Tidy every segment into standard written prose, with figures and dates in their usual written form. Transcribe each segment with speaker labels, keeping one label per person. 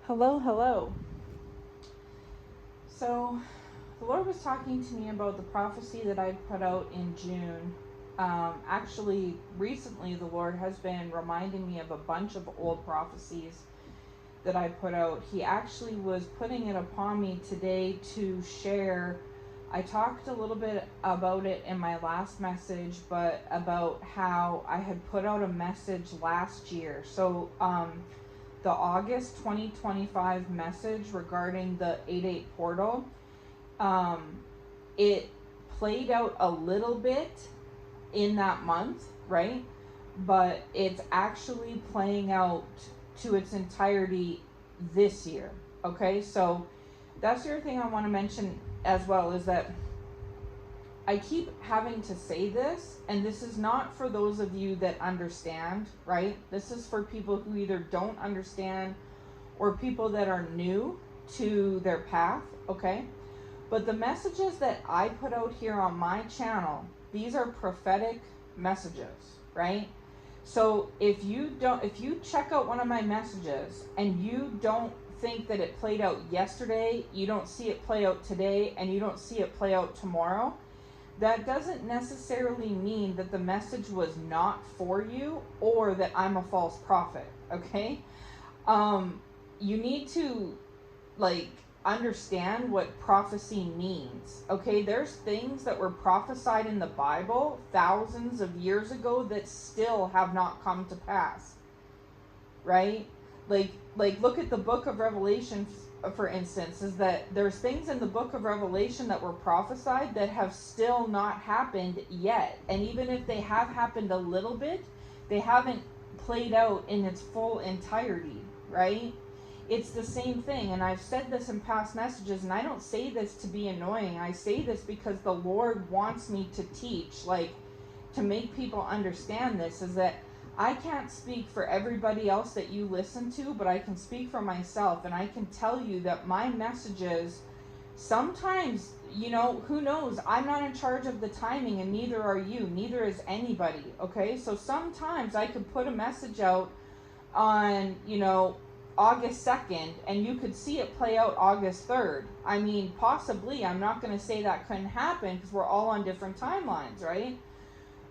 Speaker 1: Hello, hello. So, the Lord was talking to me about the prophecy that I put out in June. Actually, recently, the Lord has been reminding me of a bunch of old prophecies that I put out. He actually was putting it upon me today to share. I talked a little bit about it in my last message, but about how I had put out a message last year. So, the August 2025 message regarding the 8-8 portal, it played out a little bit in that month, right? But it's actually playing out to its entirety this year. Okay, so that's the other thing I want to mention as well, is that I keep having to say this, and this is not for those of you that understand, right? This is for people who either don't understand or people that are new to their path, okay? But the messages that I put out here on my channel, these are prophetic messages, right? So if you check out one of my messages and you don't think that it played out yesterday, you don't see it play out today, and you don't see it play out tomorrow, that doesn't necessarily mean that the message was not for you or that I'm a false prophet, okay? You need to, understand what prophecy means, okay? There's things that were prophesied in the Bible thousands of years ago that still have not come to pass, right? Like look at the book of Revelation, for instance, is that there's things in the book of Revelation that were prophesied that have still not happened yet. And even if they have happened a little bit, they haven't played out in its full entirety, right? It's the same thing. And I've said this in past messages, and I don't say this to be annoying. I say this because the Lord wants me to teach, to make people understand this, is that I can't speak for everybody else that you listen to, but I can speak for myself, and I can tell you that my messages, sometimes, who knows, I'm not in charge of the timing, and neither are you, neither is anybody, okay? So sometimes I could put a message out on, August 2nd, and you could see it play out August 3rd. I mean, possibly, I'm not going to say that couldn't happen, because we're all on different timelines, right?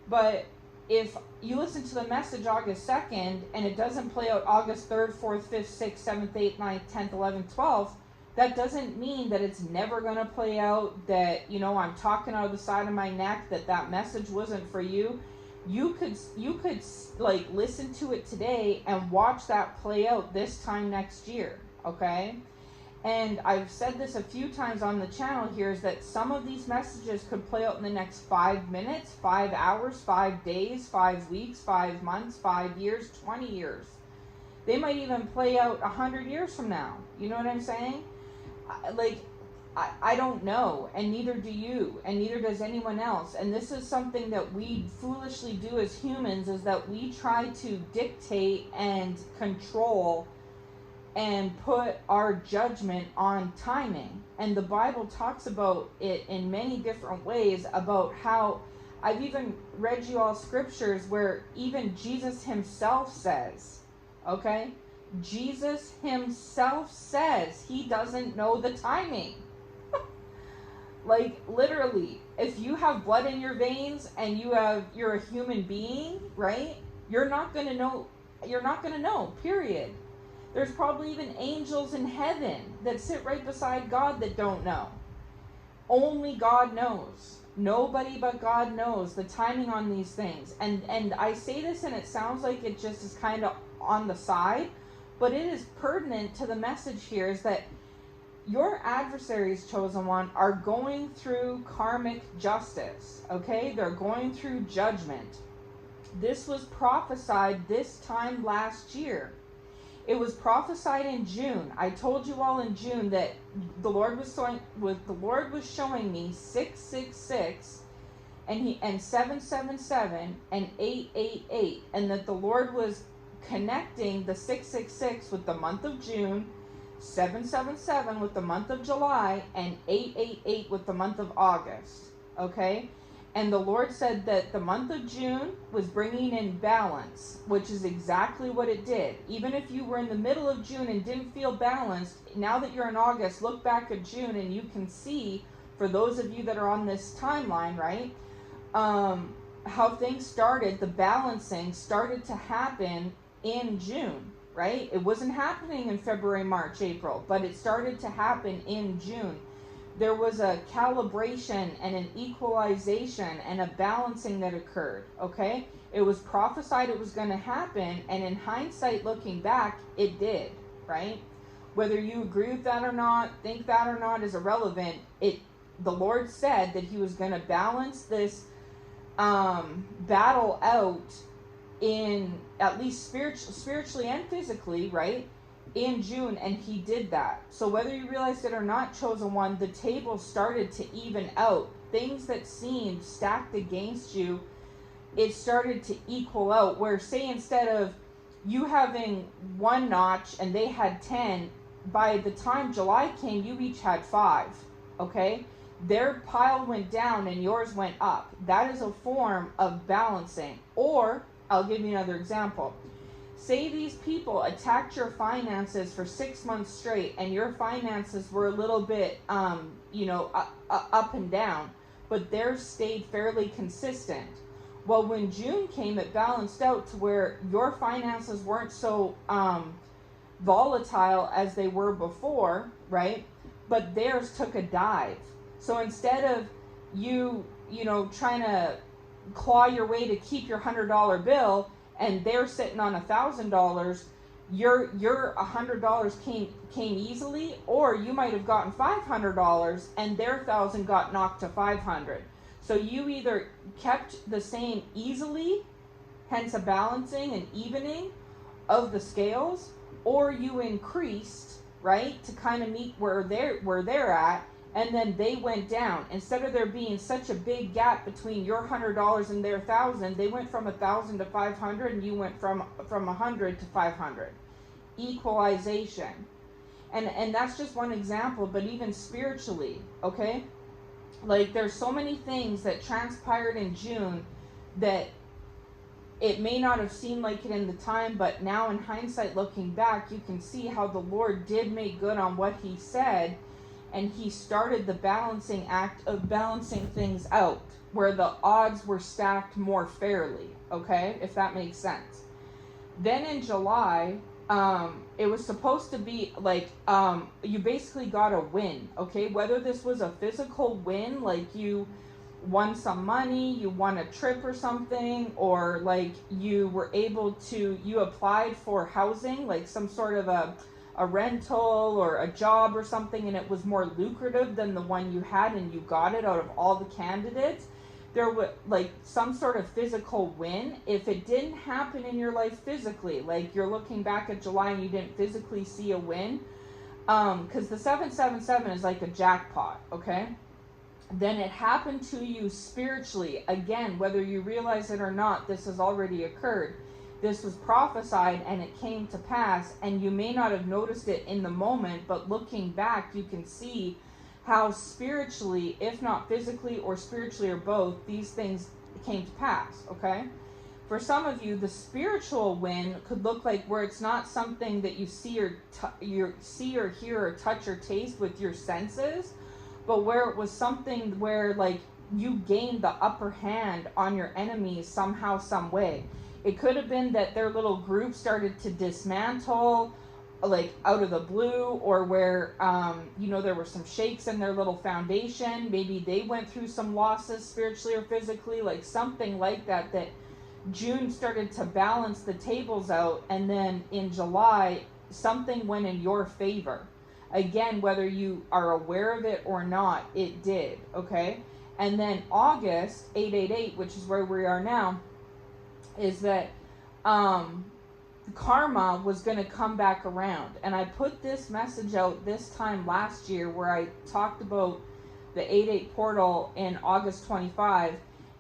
Speaker 1: But if you listen to the message August 2nd and it doesn't play out August 3rd, 4th, 5th, 6th, 7th, 8th, 9th, 10th, 11th, 12th, that doesn't mean that it's never going to play out, that, I'm talking out of the side of my neck, that message wasn't for you. You could listen to it today and watch that play out this time next year, okay? And I've said this a few times on the channel here, is that some of these messages could play out in the next 5 minutes, 5 hours, 5 days, 5 weeks, 5 months, 5 years, 20 years. They might even play out 100 years from now. You know what I'm saying? I don't know, and neither do you, and neither does anyone else. And this is something that we foolishly do as humans, is that we try to dictate and control and put our judgment on timing. And the Bible talks about it in many different ways, about how, I've even read you all scriptures where even Jesus himself says, okay? Jesus himself says he doesn't know the timing. Literally, if you have blood in your veins and you're a human being, right? You're not gonna know, period. There's probably even angels in heaven that sit right beside God that don't know. Only God knows. Nobody but God knows the timing on these things. And I say this and it sounds like it just is kind of on the side, but it is pertinent to the message here, is that your adversaries, chosen one, are going through karmic justice, okay? They're going through judgment. This was prophesied this time last year. It was prophesied in June. I told you all in June that the Lord was showing me 666 and 777 and 888, and that the Lord was connecting the 666 with the month of June, 777 with the month of July, and 888 with the month of August. Okay? And the Lord said that the month of June was bringing in balance, which is exactly what it did. Even if you were in the middle of June and didn't feel balanced, now that you're in August, look back at June and you can see, for those of you that are on this timeline, right, how things started, the balancing started to happen in June, right? It wasn't happening in February, March, April, but it started to happen in June. There was a calibration and an equalization and a balancing that occurred, okay? It was prophesied it was going to happen, and in hindsight, looking back, it did, right? Whether you agree with that or not, think that or not is irrelevant. The Lord said that he was going to balance this battle out in at least spiritually and physically, right? In June, and he did that. So whether you realized it or not, chosen one, the table started to even out. Things that seemed stacked against you, it started to equal out, where say instead of you having one notch and they had 10, by the time July came, you each had 5, okay? Their pile went down and yours went up. That is a form of balancing. Or, I'll give you another example. Say these people attacked your finances for 6 months straight, and your finances were a little bit, up and down, but theirs stayed fairly consistent. Well, when June came, it balanced out to where your finances weren't so volatile as they were before, right? But theirs took a dive. So instead of you trying to claw your way to keep your $100 bill, and they're sitting on $1,000, your $100 came easily, or you might have gotten $500 and their 1,000 got knocked to 500. So you either kept the same easily, hence a balancing and evening of the scales, or you increased, right, to kind of meet where they're at, and then they went down. Instead of there being such a big gap between your $100 and their 1,000, they went from 1,000 to 500, and you went from 100 to 500. Equalization. And that's just one example, but even spiritually, okay? Like, there's so many things that transpired in June that it may not have seemed like it in the time, but now in hindsight, looking back, you can see how the Lord did make good on what he said. And he started the balancing act of balancing things out, where the odds were stacked more fairly, okay? If that makes sense. Then in July, it was supposed to be like, you basically got a win, okay? Whether this was a physical win, like you won some money, you won a trip or something, or like you were able to, you applied for housing, like some sort of a rental or a job or something, and it was more lucrative than the one you had, and you got it out of all the candidates. There was like some sort of physical win. If it didn't happen in your life physically, like you're looking back at July and you didn't physically see a win, because the 777 is like a jackpot, okay? Then it happened to you spiritually. Again, whether you realize it or not, this has already occurred. This was prophesied and it came to pass, and you may not have noticed it in the moment, but looking back, you can see how spiritually, if not physically or spiritually or both, these things came to pass, okay? For some of you, the spiritual win could look like where it's not something that you see or hear or touch or taste with your senses, but where it was something where like you gained the upper hand on your enemies somehow, some way. It could have been that their little group started to dismantle, like out of the blue, or where, there were some shakes in their little foundation. Maybe they went through some losses spiritually or physically, like something like that, that June started to balance the tables out. And then in July, something went in your favor. Again, whether you are aware of it or not, it did, okay? And then August, 888, which is where we are now, is that karma was going to come back around. And I put this message out this time last year where I talked about the 8-8 portal in August 25,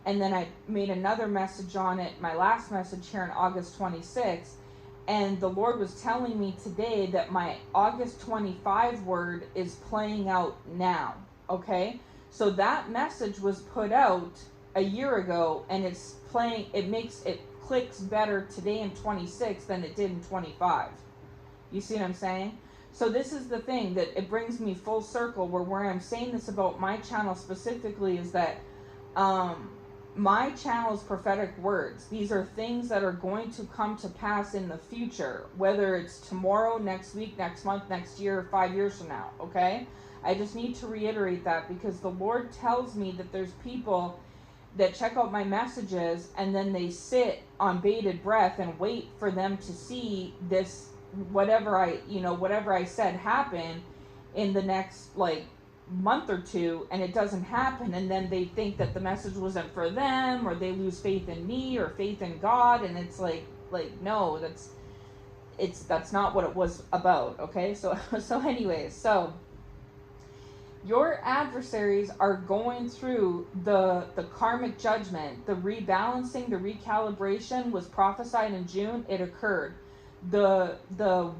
Speaker 1: and then I made another message on it, my last message here in August 26. And the Lord was telling me today that my August 25 word is playing out now, okay? So that message was put out a year ago, and it's playing, it clicks better today in 26 than it did in 25. You see what I'm saying? So this is the thing that it brings me full circle, where I'm saying this about my channel specifically is that my channel's prophetic words. These are things that are going to come to pass in the future, whether it's tomorrow, next week, next month, next year, or 5 years from now, okay? I just need to reiterate that because the Lord tells me that there's people that check out my messages and then they sit on bated breath and wait for them to see this, whatever I said happen in the next, like, month or two, and it doesn't happen, and then they think that the message wasn't for them, or they lose faith in me or faith in God, and it's like no, that's not what it was about, okay? So anyways, so your adversaries are going through the karmic judgment. The rebalancing, the recalibration was prophesied in June. It occurred. The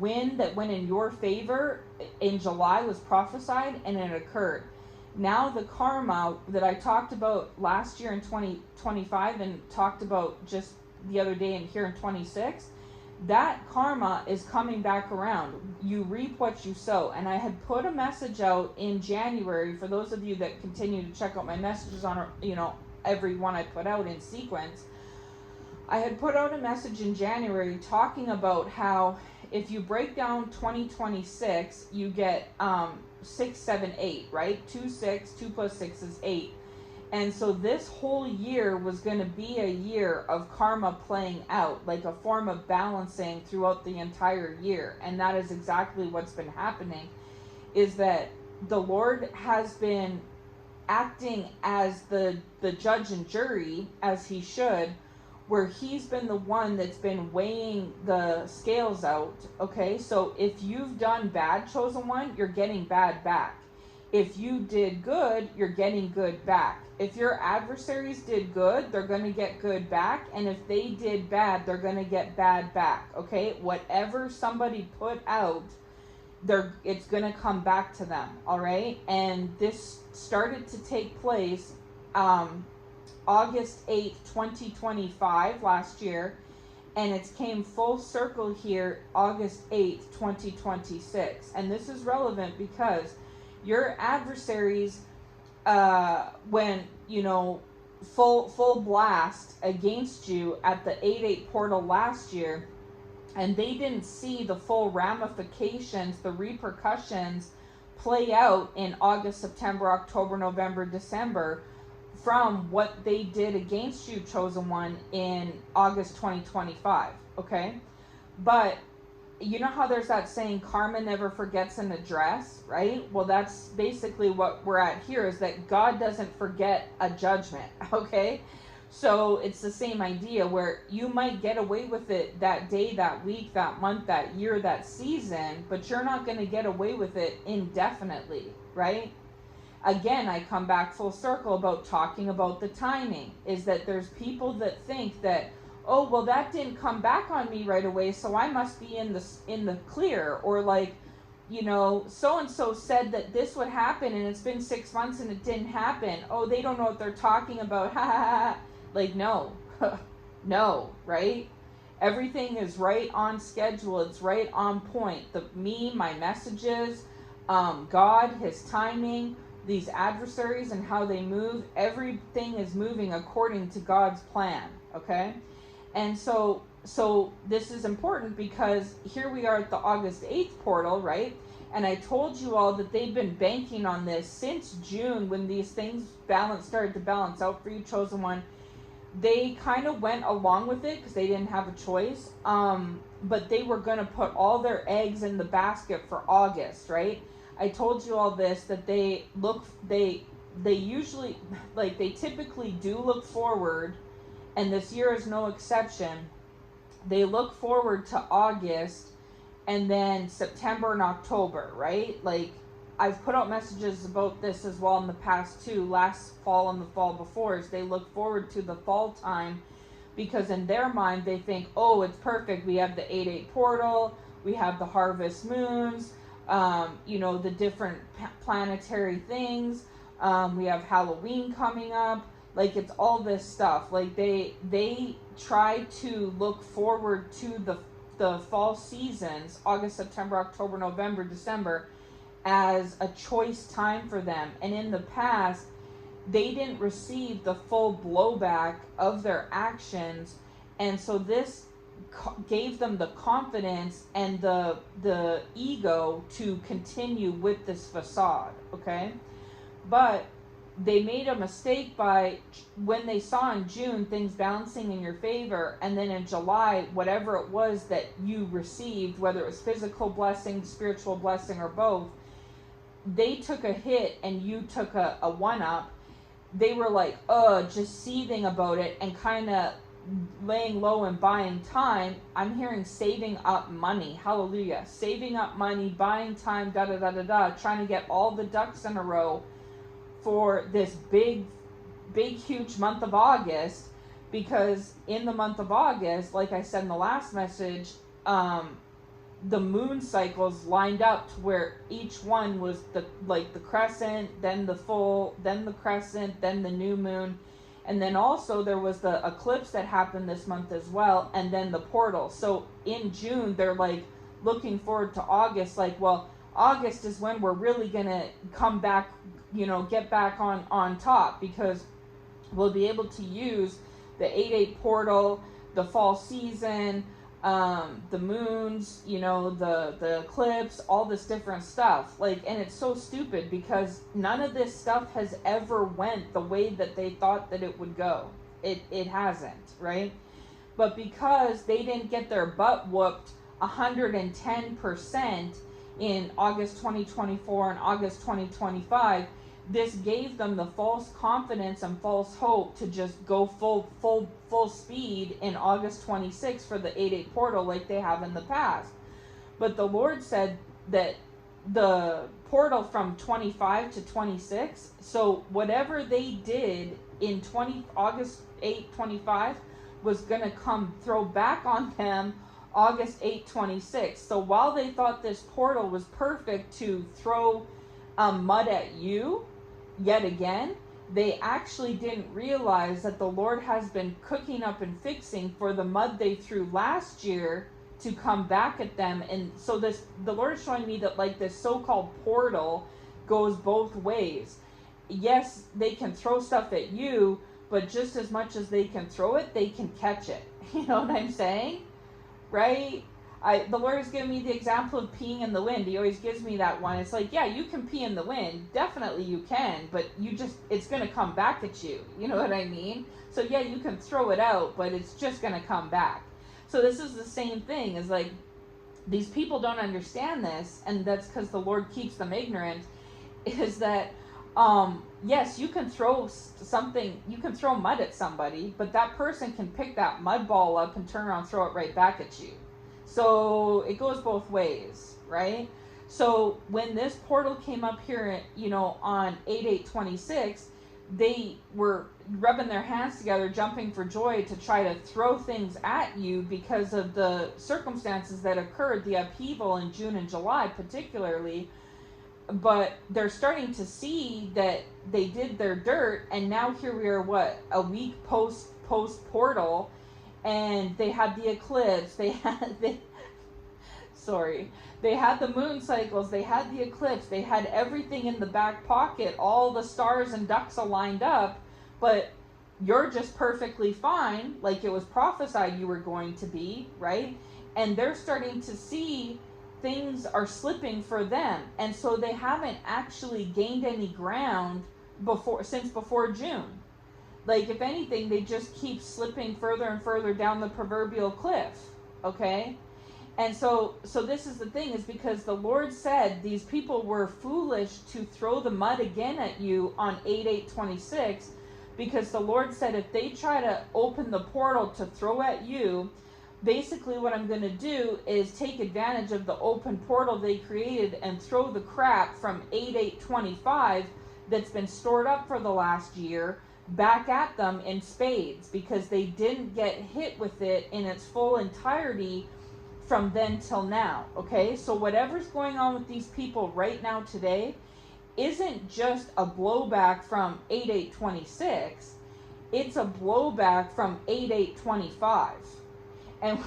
Speaker 1: wind that went in your favor in July was prophesied, and it occurred. Now the karma that I talked about last year in 2025 and talked about just the other day and here in 26, that karma is coming back around. You reap what you sow. And I had put a message out in January for those of you that continue to check out my messages on, every one I put out in sequence. I had put out a message in January talking about how if you break down 2026, you get 6, 7, 8, right? 2, 6, 2 plus 6 is 8. And so this whole year was going to be a year of karma playing out, like a form of balancing throughout the entire year. And that is exactly what's been happening, is that the Lord has been acting as the judge and jury, as he should, where he's been the one that's been weighing the scales out, okay? So if you've done bad, chosen one, you're getting bad back. If you did good, you're getting good back. If your adversaries did good, they're going to get good back. And if they did bad, they're going to get bad back, okay? Whatever somebody put out, it's going to come back to them, all right? And this started to take place August 8th, 2025, last year, and it came full circle here August 8th, 2026. And this is relevant because your adversaries went, full blast against you at the 8/8 portal last year, and they didn't see the full ramifications, the repercussions play out in August, September, October, November, December from what they did against you, chosen one, in August 2025, okay? But you know how there's that saying, karma never forgets an address, right? Well, that's basically what we're at here, is that God doesn't forget a judgment, okay? So it's the same idea where you might get away with it that day, that week, that month, that year, that season, but you're not going to get away with it indefinitely, right? Again, I come back full circle about talking about the timing, is that there's people that think that, oh, well, that didn't come back on me right away, so I must be in the clear, or like, so-and-so said that this would happen, and it's been 6 months and it didn't happen. Oh, they don't know what they're talking about, ha ha ha. Like, no, no, right? Everything is right on schedule, it's right on point. My messages, God, his timing, these adversaries and how they move, everything is moving according to God's plan, okay? And so this is important because here we are at the August 8th portal, right? And I told you all that they've been banking on this since June, when these things started to balance out for you, chosen one. They kind of went along with it because they didn't have a choice. But they were going to put all their eggs in the basket for August, right? I told you all this, that they usually, like, they typically do look forward, and this year is no exception. They look forward to August and then September and October, right? Like, I've put out messages about this as well in the past too, last fall and the fall before, is they look forward to the fall time because in their mind they think, oh, it's perfect. We have the 8/8 portal, we have the harvest moons, the different planetary things. We have Halloween coming up. Like, it's all this stuff. Like, they try to look forward to the fall seasons, August, September, October, November, December, as a choice time for them. And in the past, they didn't receive the full blowback of their actions, and so this gave them the confidence and the ego to continue with this facade, okay? But they made a mistake by, when they saw in June things balancing in your favor, and then in July, whatever it was that you received, whether it was physical blessing, spiritual blessing, or both, they took a hit and you took a one-up. They were like, just seething about it and kind of laying low and buying time. I'm hearing saving up money. Hallelujah. Saving up money, buying time, da-da-da-da-da, trying to get all the ducks in a row for this big, huge month of August. Because in the month of August, like I said in the last message, the moon cycles lined up to where each one was the crescent, then the full, then the crescent, then the new moon. And then also there was the eclipse that happened this month as well, and then the portal. So in June, they're like looking forward to August, like, well, August is when we're really going to come back, get back on top, because we'll be able to use the 8/8 portal, the fall season, the moons, the eclipse, all this different stuff. Like, and it's so stupid because none of this stuff has ever went the way that they thought that it would go. It hasn't, right? But because they didn't get their butt whooped 110% in August 2024 and August 2025, this gave them the false confidence and false hope to just go full speed in August 26 for the 8/8 portal like they have in the past. But the Lord said that the portal from 25 to 26, so whatever they did in August 8, 25 was going to come throw back on them August 8, 26. So while they thought this portal was perfect to throw mud at you yet again, they actually didn't realize that the Lord has been cooking up and fixing for the mud they threw last year to come back at them. And so the Lord is showing me that, like, this so-called portal goes both ways. Yes, they can throw stuff at you, but just as much as they can throw it, they can catch it. You know what I'm saying? Right? The Lord has given me the example of peeing in the wind. He always gives me that one. It's like, yeah, you can pee in the wind. Definitely you can, but it's going to come back at you. You know what I mean? So yeah, you can throw it out, but it's just going to come back. So this is the same thing. Is like, these people don't understand this, and that's because the Lord keeps them ignorant, is that, yes, you can throw something, you can throw mud at somebody, but that person can pick that mud ball up and turn around and throw it right back at you. So it goes both ways, right? So when this portal came up here, on 8/8/26, they were rubbing their hands together, jumping for joy to try to throw things at you because of the circumstances that occurred, the upheaval in June and July particularly. But they're starting to see that they did their dirt, and now here we are, a week post portal, and they had the eclipse, they had the moon cycles, they had the eclipse, they had everything in the back pocket, all the stars and ducks aligned up, but you're just perfectly fine, like it was prophesied you were going to be, right? And they're starting to see things are slipping for them, and so they haven't actually gained any ground since before June. Like, if anything, they just keep slipping further and further down the proverbial cliff, okay? And so this is the thing, is because the Lord said these people were foolish to throw the mud again at you on 8/8/26, because the Lord said if they try to open the portal to throw at you, basically what I'm going to do is take advantage of the open portal they created and throw the crap from 8/8/25 that's been stored up for the last year back at them in spades, because they didn't get hit with it in its full entirety from then till now, okay? So whatever's going on with these people right now today isn't just a blowback from 8/8/26. it's a blowback from 8/8/25. And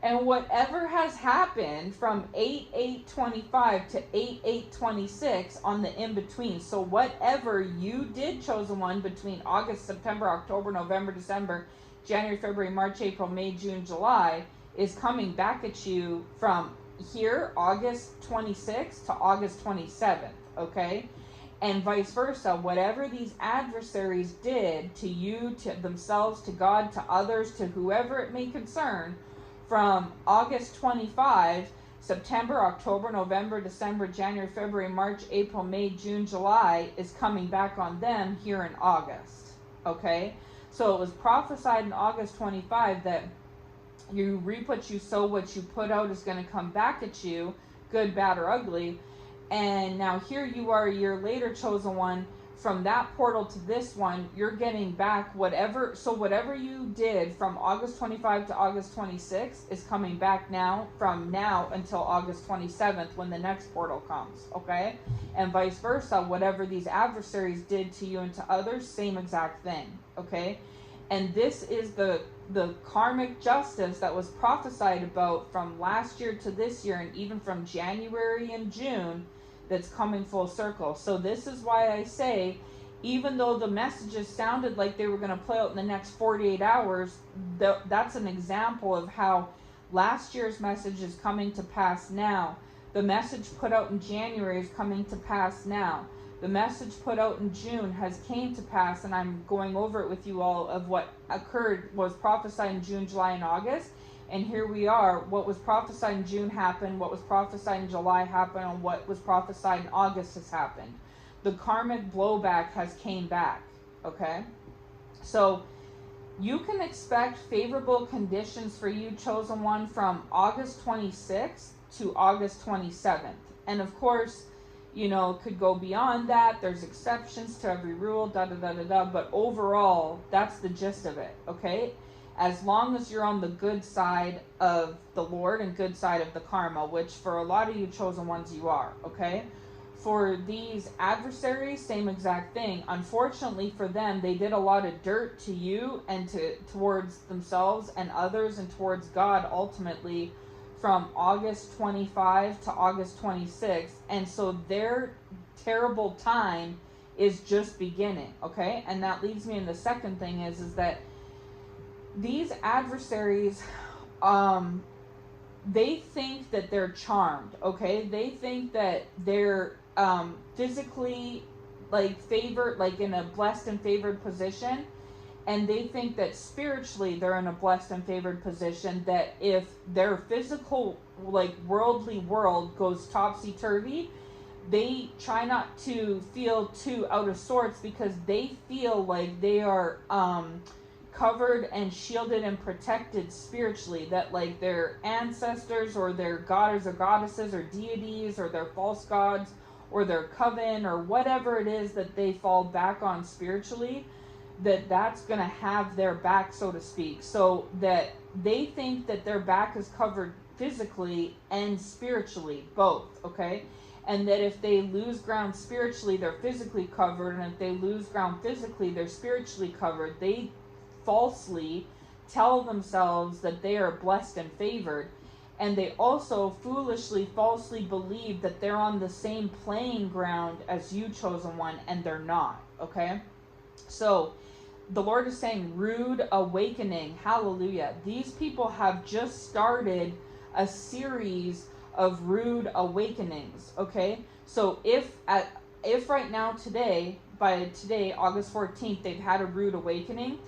Speaker 1: and whatever has happened from 8/8/25 to 8/8/26 on the in-between. So whatever you did, chosen one, between August, September, October, November, December, January, February, March, April, May, June, July, is coming back at you from here, August 26th to August 27th, okay? And vice versa, whatever these adversaries did to you, to themselves, to God, to others, to whoever it may concern, from August 25, September, October, November, December, January, February, March, April, May, June, July, is coming back on them here in August, okay? So it was prophesied in August 25 that you reap what you sow, what you put out is going to come back at you, good, bad, or ugly. And now here you are a year later, chosen one, from that portal to this one, you're getting back whatever. So whatever you did from August 25 to August 26 is coming back now, from now until August 27th when the next portal comes, okay? And vice versa, whatever these adversaries did to you and to others, same exact thing, okay? And this is the karmic justice that was prophesied about from last year to this year, and even from January and June, that's coming full circle. So this is why I say, even though the messages sounded like they were going to play out in the next 48 hours, that's an example of how last year's message is coming to pass now. The message put out in January is coming to pass now. The message put out in June has came to pass, and I'm going over it with you all of what occurred, was prophesied in June, July, and August. And here we are. What was prophesied in June happened. What was prophesied in July happened. And what was prophesied in August has happened. The karmic blowback has came back. Okay? So you can expect favorable conditions for you, chosen one, from August 26th to August 27th. And of course, you know, could go beyond that. There's exceptions to every rule, da-da-da-da-da. But overall, that's the gist of it. Okay? As long as you're on the good side of the Lord and good side of the karma, which for a lot of you chosen ones you are, okay? For these adversaries, same exact thing. Unfortunately for them, they did a lot of dirt to you and towards themselves and others and towards God ultimately from August 25 to August 26. And so their terrible time is just beginning, okay? And that leads me in the second thing is that these adversaries, they think that they're charmed, okay? They think that they're physically, like, favored, like in a blessed and favored position. And they think that spiritually they're in a blessed and favored position, that if their physical, like, worldly world goes topsy-turvy, they try not to feel too out of sorts because they feel like they are covered and shielded and protected spiritually, that like their ancestors or their gods or goddesses or deities or their false gods or their coven or whatever it is that they fall back on spiritually, that's going to have their back, so to speak. So that they think that their back is covered physically and spiritually, both, okay? And that if they lose ground spiritually, they're physically covered, and if they lose ground physically, they're spiritually covered. They falsely tell themselves that they are blessed and favored, and they also foolishly, falsely believe that they're on the same playing ground as you, chosen one, and they're not, okay? So the Lord is saying, rude awakening, hallelujah. These people have just started a series of rude awakenings, okay? So if right now today, by today, August 14th, they've had a rude awakening,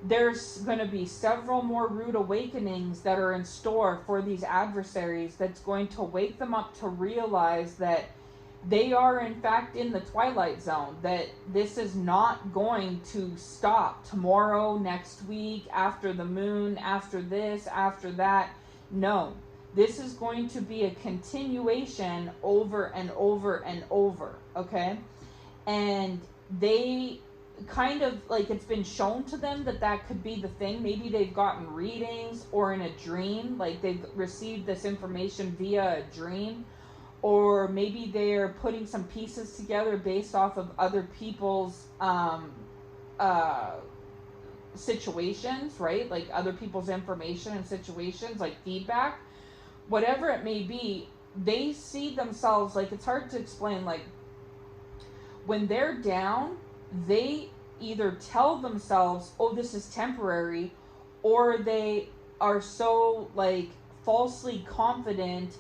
Speaker 1: there's going to be several more rude awakenings that are in store for these adversaries that's going to wake them up to realize that they are in fact in the twilight zone, that this is not going to stop tomorrow, next week, after the moon, after this, after that. No, this is going to be a continuation over and over and over, okay? And they kind of, like, it's been shown to them that could be the thing. Maybe they've gotten readings or in a dream, like they've received this information via a dream, or maybe they're putting some pieces together based off of other people's situations, right? Like other people's information and situations, like feedback, whatever it may be, they see themselves, like, it's hard to explain, like, when they're down, they either tell themselves, oh, this is temporary, or they are so, like, falsely confident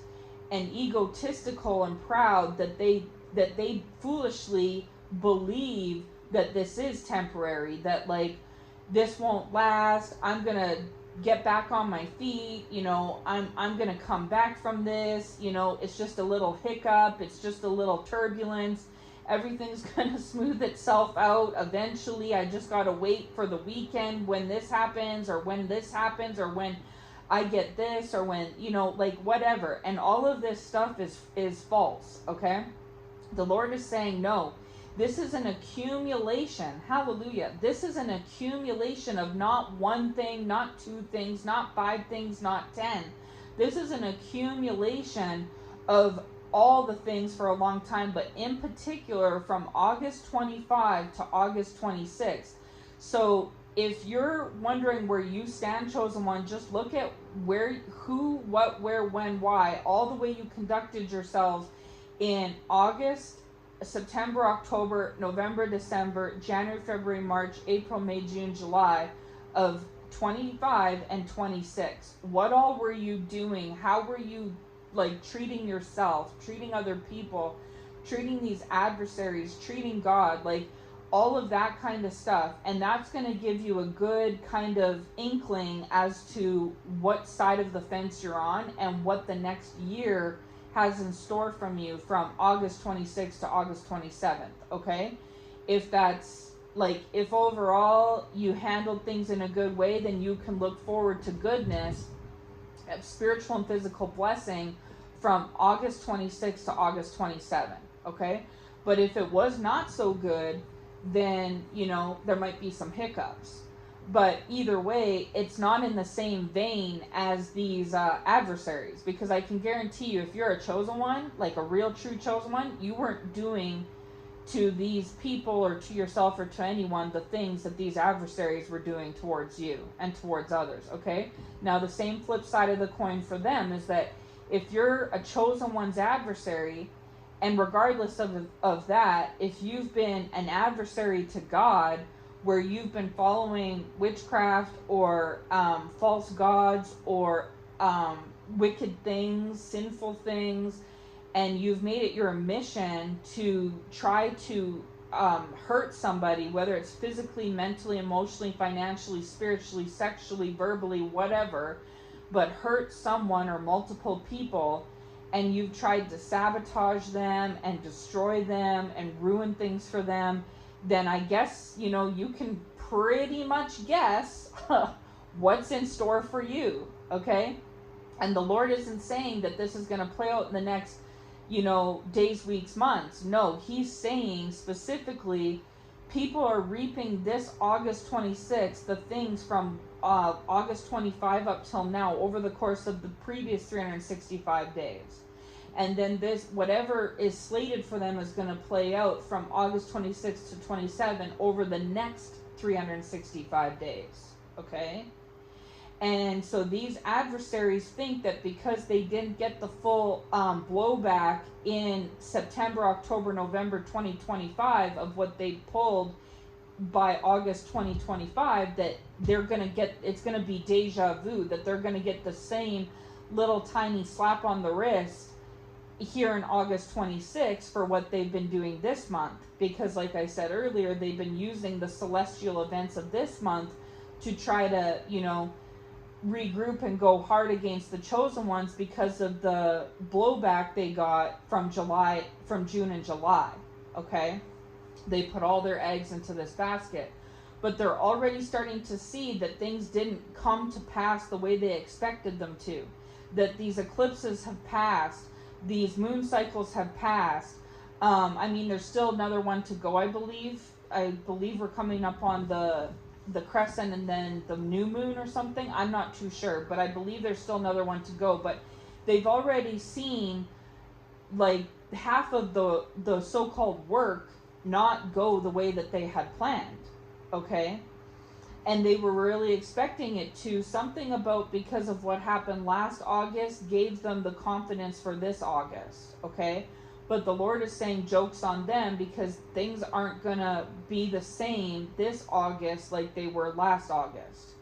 Speaker 1: and egotistical and proud that they foolishly believe that this is temporary, that, like, this won't last, I'm gonna get back on my feet, you know, I'm gonna come back from this, you know, it's just a little hiccup, it's just a little turbulence, everything's gonna smooth itself out eventually, I just gotta wait for the weekend when this happens, or when this happens, or when I get this, or when, you know, like, whatever. And all of this stuff is false, okay? The Lord is saying, no, this is an accumulation. Hallelujah. This is an accumulation of not one thing, not two things, not 5 things, not 10. This is an accumulation of all the things for a long time, but in particular from August 25 to August 26. So if you're wondering where you stand, chosen one, just look at where, who, what, where, when, why, all the way you conducted yourselves in August, September, October, November, December, January, February, March, April, May, June, July of 25 and 26. What all were you doing? How were you, like, treating yourself, treating other people, treating these adversaries, treating God, like, all of that kind of stuff. And that's going to give you a good kind of inkling as to what side of the fence you're on and what the next year has in store from you from August 26th to August 27th, okay? If that's, like, if overall you handled things in a good way, then you can look forward to goodness, spiritual and physical blessing from August 26th to August 27th, okay? But if it was not so good, then, you know, there might be some hiccups. But either way, it's not in the same vein as these adversaries, because I can guarantee you, if you're a chosen one, like a real true chosen one, you weren't doing to these people or to yourself or to anyone the things that these adversaries were doing towards you and towards others, okay? Now, the same flip side of the coin for them is that if you're a chosen one's adversary, and regardless of that, if you've been an adversary to God, where you've been following witchcraft or false gods or wicked things, sinful things, and you've made it your mission to try to hurt somebody, whether it's physically, mentally, emotionally, financially, spiritually, sexually, verbally, whatever, but hurt someone or multiple people, and you've tried to sabotage them and destroy them and ruin things for them, then I guess, you know, you can pretty much guess what's in store for you, okay? And the Lord isn't saying that this is going to play out in the next, you know, days, weeks, months. No, He's saying specifically, people are reaping this August 26th, the things from August 25 up till now, over the course of the previous 365 days. And then this, whatever is slated for them, is going to play out from August 26th to 27 over the next 365 days, okay? And so these adversaries think that because they didn't get the full blowback in September, October, November 2025 of what they pulled by August 2025, that they're going to get, it's going to be deja vu, that they're going to get the same little tiny slap on the wrist here in August 26th for what they've been doing this month. Because like I said earlier, they've been using the celestial events of this month to try to, you know, regroup and go hard against the chosen ones because of the blowback they got from June and July, okay? They put all their eggs into this basket. But they're already starting to see that things didn't come to pass the way they expected them to. That these eclipses have passed. These moon cycles have passed. I mean, there's still another one to go, I believe. I believe we're coming up on the crescent and then the new moon or something. I'm not too sure, but I believe there's still another one to go. But they've already seen, like, half of the so-called work not go the way that they had planned. okay? And they were really expecting it to. Something about, because of what happened last August, gave them the confidence for this August, okay? But the Lord is saying joke's on them, because things aren't going to be the same this August like they were last August.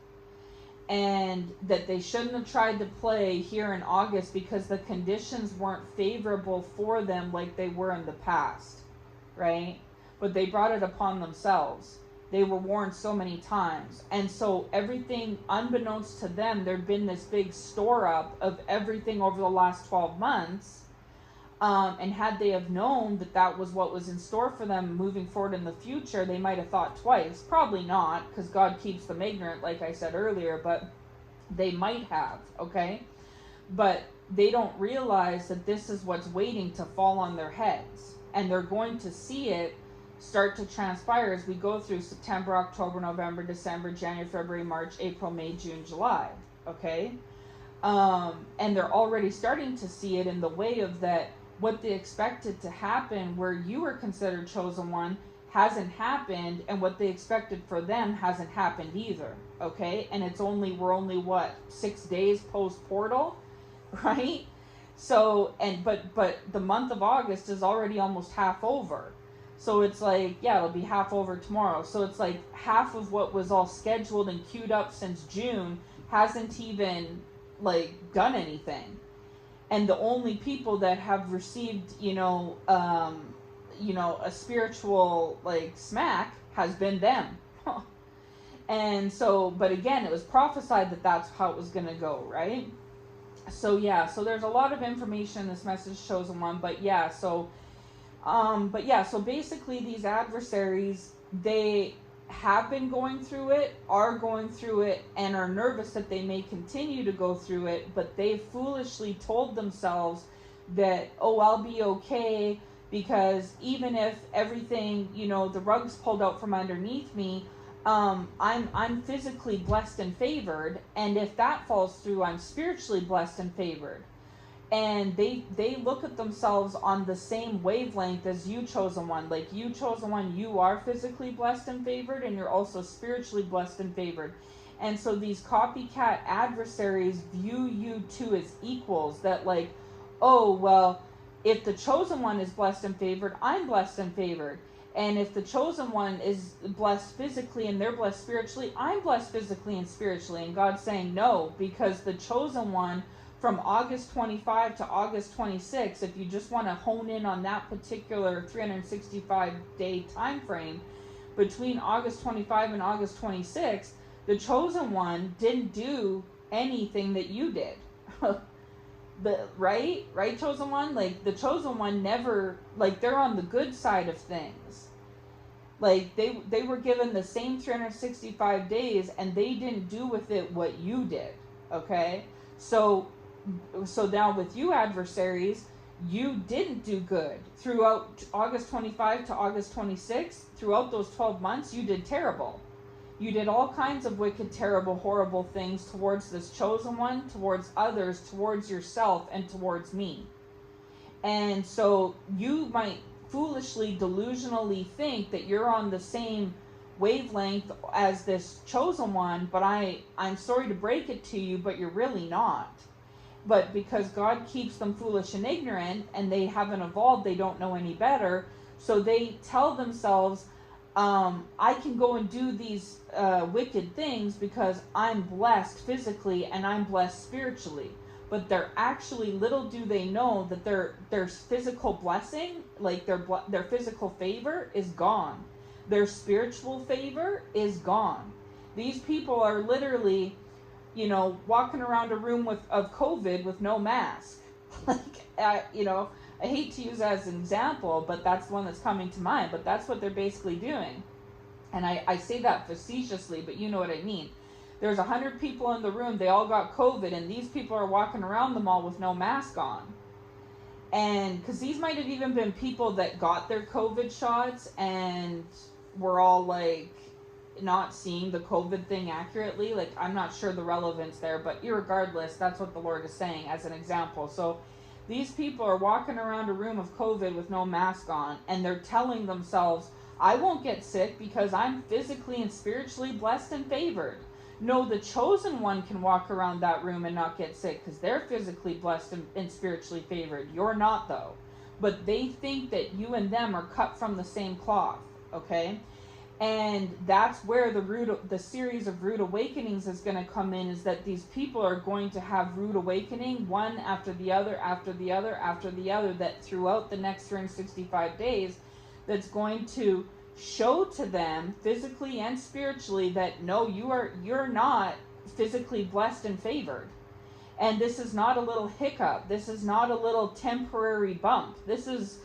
Speaker 1: And that they shouldn't have tried to play here in August because the conditions weren't favorable for them like they were in the past, right? But they brought it upon themselves. They were warned so many times. And so everything, unbeknownst to them, there'd been this big store up of everything over the last 12 months. And had they have known that that was what was in store for them moving forward in the future, they might have thought twice. Probably not, because God keeps them ignorant, like I said earlier, but they might have, okay? But they don't realize that this is what's waiting to fall on their heads. And they're going to see it start to transpire as we go through September, October, November, December, January, February, March, April, May, June, July, okay? And they're already starting to see it in the way of that what they expected to happen where you were considered chosen one hasn't happened, and what they expected for them hasn't happened either, okay? And we're only what, 6 days post portal, right? So, but the month of August is already almost half over. So it's like, yeah, it'll be half over tomorrow. So it's like half of what was all scheduled and queued up since June hasn't even like done anything. And the only people that have received, a spiritual like smack has been them. And so, but again, it was prophesied that that's how it was going to go, right? So yeah, so there's a lot of information in this message, chosen one, but so basically these adversaries, they have been going through it, are going through it, and are nervous that they may continue to go through it, but they foolishly told themselves that, oh, I'll be okay, because even if everything, the rug's pulled out from underneath me, I'm physically blessed and favored, and if that falls through, I'm spiritually blessed and favored. And they look at themselves on the same wavelength as you, chosen one. Like, you, chosen one, you are physically blessed and favored, and you're also spiritually blessed and favored. And so these copycat adversaries view you two as equals, that like, oh, well, if the chosen one is blessed and favored, I'm blessed and favored. And if the chosen one is blessed physically and they're blessed spiritually, I'm blessed physically and spiritually. And God's saying no, because the chosen one, from August 25 to August 26, if you just want to hone in on that particular 365-day time frame, between August 25 and August 26, the chosen one didn't do anything that you did. Right, chosen one? Like, the chosen one never, like, they're on the good side of things. Like, they were given the same 365 days, and they didn't do with it what you did, okay? So now with you, adversaries, you didn't do good. Throughout August 25 to August 26, throughout those 12 months, you did terrible. You did all kinds of wicked, terrible, horrible things towards this chosen one, towards others, towards yourself, and towards me. And so you might foolishly, delusionally think that you're on the same wavelength as this chosen one, but I'm sorry to break it to you, but you're really not. But because God keeps them foolish and ignorant, and they haven't evolved, they don't know any better, so they tell themselves, I can go and do these wicked things because I'm blessed physically and I'm blessed spiritually. But they're actually, little do they know that their physical blessing, like their physical favor, is gone. Their spiritual favor is gone. These people are literally, walking around a room of COVID with no mask. I hate to use that as an example, but that's the one that's coming to mind. But that's what they're basically doing. And I say that facetiously, but you know what I mean. There's 100 people in the room, they all got COVID, and these people are walking around the mall with no mask on. And because these might have even been people that got their COVID shots and were all like, not seeing the COVID thing accurately. Like, I'm not sure the relevance there, but irregardless, that's what the Lord is saying as an example. So these people are walking around a room of COVID with no mask on, and they're telling themselves, I won't get sick because I'm physically and spiritually blessed and favored. No, the chosen one can walk around that room and not get sick because they're physically blessed and spiritually favored. You're not, though. But they think that you and them are cut from the same cloth, okay? And that's where the series of rude awakenings is going to come in, is that these people are going to have rude awakening, one after the other, after the other, after the other, that throughout the next 365 days, that's going to show to them physically and spiritually that no, you're not physically blessed and favored. And this is not a little hiccup. This is not a little temporary bump. This is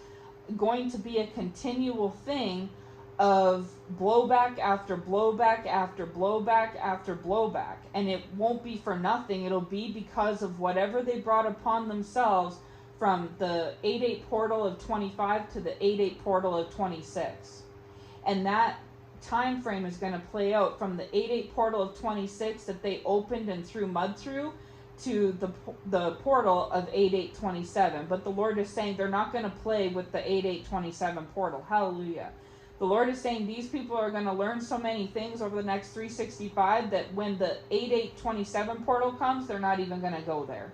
Speaker 1: going to be a continual thing of blowback after blowback after blowback after blowback. And it won't be for nothing. It'll be because of whatever they brought upon themselves from the 8-8 portal of 25 to the 8-8 portal of 26. And that time frame is going to play out from the 8-8 portal of 26 that they opened and threw mud through to the portal of 8-8-27. But the Lord is saying they're not going to play with the 8-8-27 portal. Hallelujah. The Lord is saying these people are going to learn so many things over the next 365 that when the 8-8-27 portal comes, they're not even going to go there.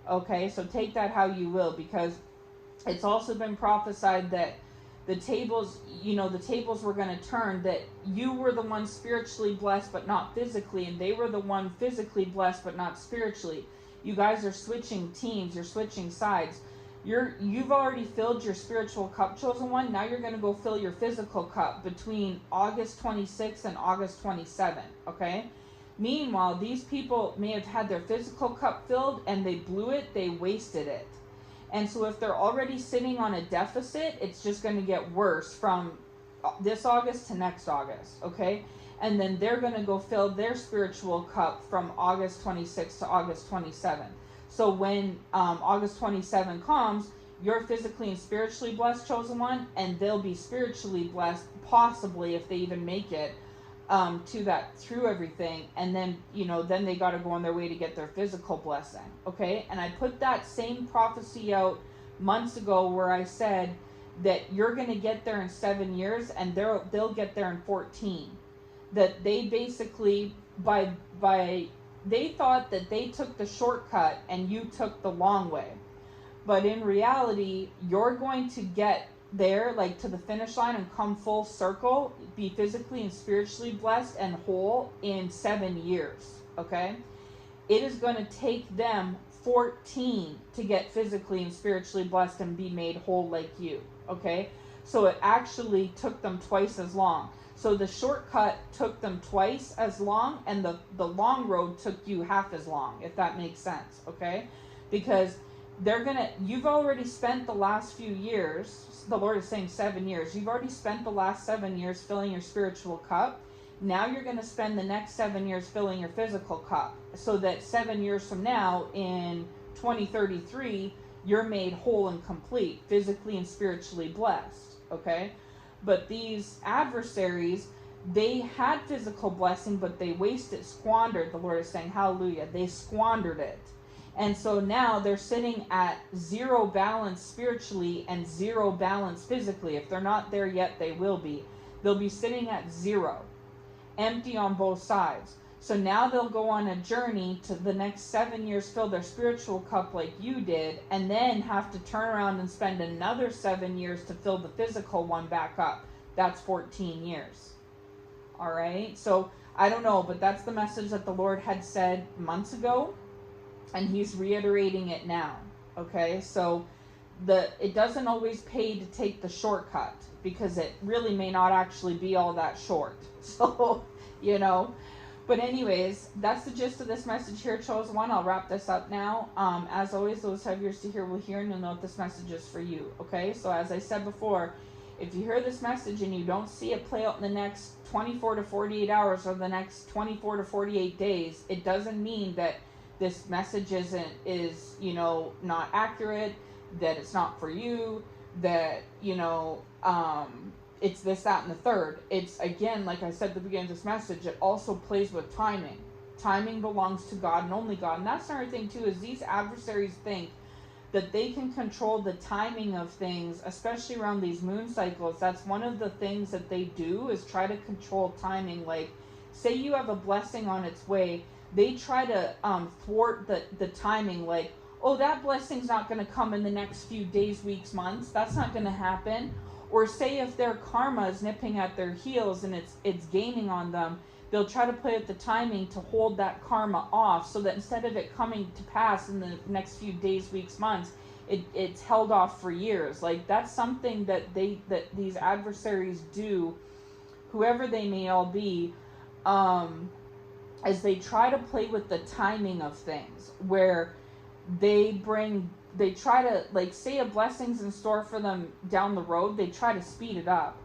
Speaker 1: Okay, so take that how you will, because it's also been prophesied that the tables were going to turn, that you were the one spiritually blessed but not physically, and they were the one physically blessed but not spiritually. You guys are switching teams, you're switching sides. You've already filled your spiritual cup, chosen one. Now you're going to go fill your physical cup between August 26th and August 27th, okay? Meanwhile, these people may have had their physical cup filled and they blew it, they wasted it. And so if they're already sitting on a deficit, it's just going to get worse from this August to next August, okay? And then they're going to go fill their spiritual cup from August 26th to August 27th. So when August 27 comes, you're physically and spiritually blessed, chosen one, and they'll be spiritually blessed, possibly, if they even make it, to that, through everything. And then, then they got to go on their way to get their physical blessing, okay? And I put that same prophecy out months ago where I said that you're going to get there in 7 years and they'll get there in 14. That they basically, they thought that they took the shortcut and you took the long way. But in reality, you're going to get there, like to the finish line, and come full circle, be physically and spiritually blessed and whole in 7 years, okay? It is going to take them 14 to get physically and spiritually blessed and be made whole like you, okay? So it actually took them twice as long. So the shortcut took them twice as long, and the long road took you half as long, if that makes sense, okay? Because you've already spent the last few years, the Lord is saying 7 years, you've already spent the last 7 years filling your spiritual cup. Now you're going to spend the next 7 years filling your physical cup, so that 7 years from now, in 2033, you're made whole and complete, physically and spiritually blessed, okay? But these adversaries, they had physical blessing, but they squandered, the Lord is saying, hallelujah, they squandered it. And so now they're sitting at zero balance spiritually and zero balance physically. If they're not there yet, they will be. They'll be sitting at zero, empty on both sides. So now they'll go on a journey to the next 7 years, fill their spiritual cup like you did, and then have to turn around and spend another 7 years to fill the physical one back up. That's 14 years. All right? So I don't know, but that's the message that the Lord had said months ago, and he's reiterating it now. Okay? So it doesn't always pay to take the shortcut, because it really may not actually be all that short. So, But anyways, that's the gist of this message here, chosen one. I'll wrap this up now. As always, those who have ears to hear will hear, and you'll know if this message is for you. Okay? So as I said before, if you hear this message and you don't see it play out in the next 24 to 48 hours or the next 24 to 48 days, it doesn't mean that this message is not accurate, that it's not for you, that, it's this, that, and the third. It's, again, like I said at the beginning of this message, it also plays with timing. Timing belongs to God and only God. And that's another thing, too, is these adversaries think that they can control the timing of things, especially around these moon cycles. That's one of the things that they do, is try to control timing. Like, say you have a blessing on its way, they try to thwart the timing. Like, oh, that blessing's not going to come in the next few days, weeks, months. That's not going to happen. Or say if their karma is nipping at their heels and it's gaining on them, they'll try to play with the timing to hold that karma off, so that instead of it coming to pass in the next few days, weeks, months, it's held off for years. Like, that's something that these adversaries do, whoever they may all be, as they try to play with the timing of things, where they try to, like, say a blessing's in store for them down the road, they try to speed it up.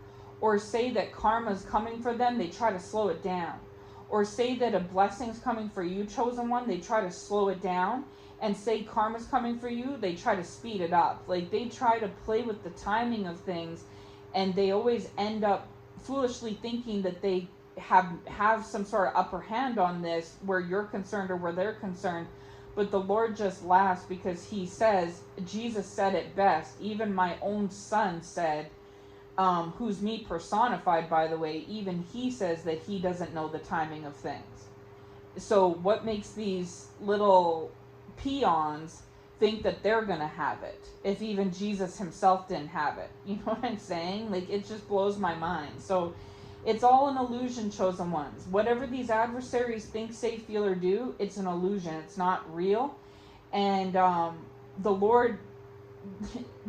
Speaker 1: Or say that karma's coming for them, they try to slow it down. Or say that a blessing's coming for you, chosen one, they try to slow it down. And say karma's coming for you, they try to speed it up. Like, they try to play with the timing of things, and they always end up foolishly thinking that they have some sort of upper hand on this, where you're concerned or where they're concerned. But the Lord just laughs, because he says, Jesus said it best, even my own son said, who's me personified, by the way, even he says that he doesn't know the timing of things. So what makes these little peons think that they're going to have it, if even Jesus himself didn't have it? You know what I'm saying? Like, it just blows my mind. So it's all an illusion, chosen ones. Whatever these adversaries think, say, feel, or do, it's an illusion. It's not real. And the Lord,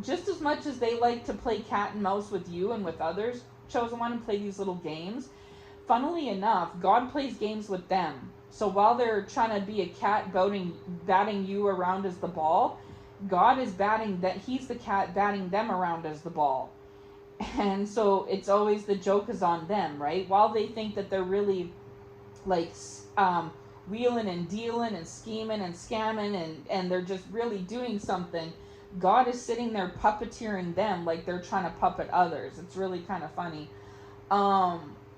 Speaker 1: just as much as they like to play cat and mouse with you and with others, chosen one, and play these little games, funnily enough, God plays games with them. So while they're trying to be a cat batting you around as the ball, God is he's the cat batting them around as the ball. And so it's always, the joke is on them, right? While they think that they're really, like, wheeling and dealing and scheming and scamming, and they're just really doing something, God is sitting there puppeteering them like they're trying to puppet others. It's really kind of funny.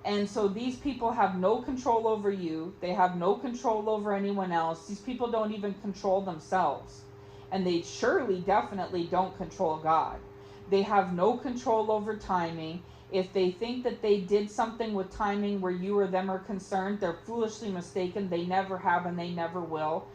Speaker 1: And so these people have no control over you. They have no control over anyone else. These people don't even control themselves. And they surely, definitely don't control God. They have no control over timing. If they think that they did something with timing where you or them are concerned, they're foolishly mistaken. They never have, and they never will.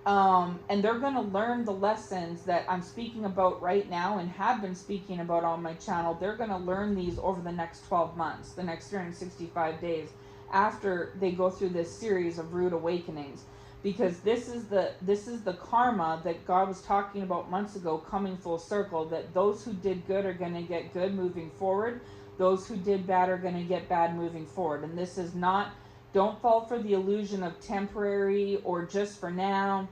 Speaker 1: And they're going to learn the lessons that I'm speaking about right now and have been speaking about on my channel. They're going to learn these over the next 12 months, the next 365 days, after they go through this series of rude awakenings. Because this is the karma that God was talking about months ago, coming full circle, that those who did good are going to get good moving forward. Those who did bad are going to get bad moving forward. And this is not, don't fall for the illusion of temporary, or just for now,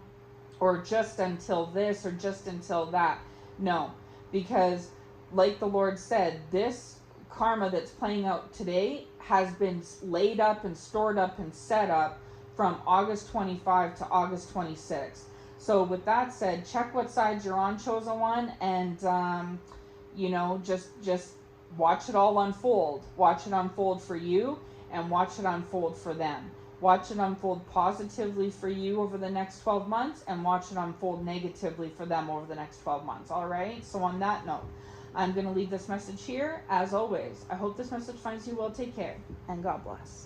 Speaker 1: or just until this, or just until that. No, because like the Lord said, this karma that's playing out today has been laid up and stored up and set up from August 25 to August 26. So with that said, check what side you're on, chosen one, and just watch it all unfold. Watch it unfold for you, and watch it unfold for them. Watch it unfold positively for you over the next 12 months, and watch it unfold negatively for them over the next 12 months. All right? So on that note, I'm going to leave this message here. As always, I hope this message finds you well. Take care, and God bless.